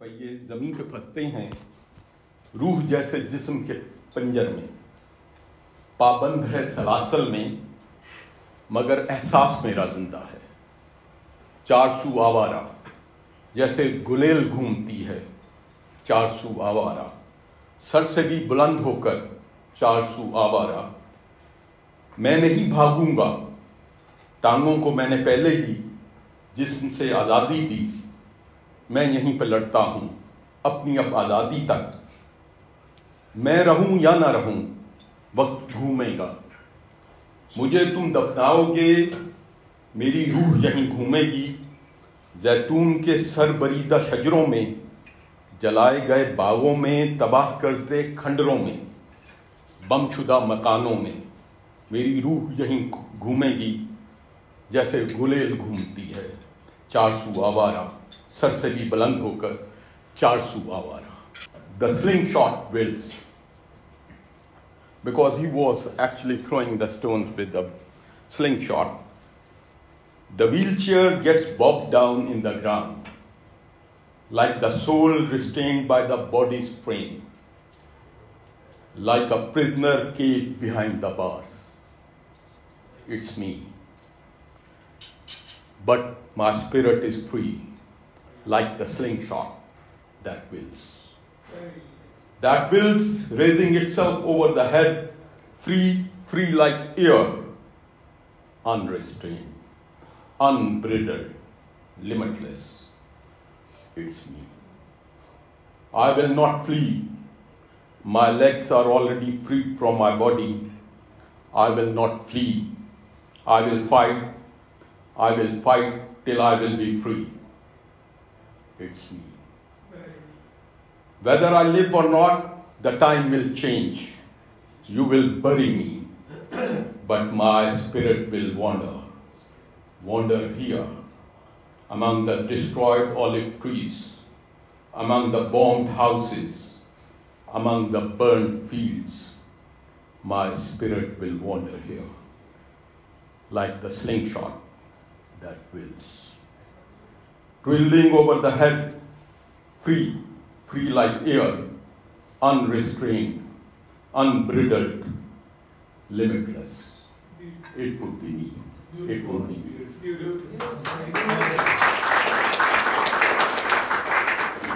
पहिए ज़मीन पे फंसते हैं रूह जैसे जिस्म के पंजर में, पाबंद है सलासल में मगर एहसास मेरा जिंदा है। चारसू आवारा जैसे गुलेल घूमती है, चारसू आवारा सर से भी बुलंद होकर, चारसू आवारा। मैं नहीं भागूंगा, टांगों को मैंने पहले ही जिस्म से आज़ादी दी। मैं यहीं पर लड़ता हूँ अपनी अब आज़ादी तक। मैं रहूँ या ना रहूँ वक्त घूमेगा, मुझे तुम दफनाओगे मेरी रूह यहीं घूमेगी। जैतून के सर बरीदा शजरों में, जलाए गए बागों में, तबाह करते खंडरों में, बमशुदा मकानों में मेरी रूह यहीं घूमेगी जैसे गुलेल घूमती है। चारसू आवारा सर से भी बुलंद होकर, चारसू आवारा। The slingshot whirls, because he was actually throwing the stones with the slingshot. The wheelchair gets bogged down in the ground, like the soul restrained by the body's frame, like a prisoner caged behind the bars. It's me, but my spirit is free, like the slingshot that whirls. That whirls, raising itself over the head, free, free like air, unrestrained, unbridled, limitless. It's me. I will not flee. My legs are already freed from my body. I will not flee. I will fight. I will fight till I will be free. It's me. Whether I live or not, the time will change. You will bury me, but my spirit will wander here, among the destroyed olive trees, among the bombed houses, among the burned fields. My spirit will wander here, like the slingshot that whirls. Twirling over the head, free, free like air, unrestrained, unbridled, limitless. It would be me. It would be me.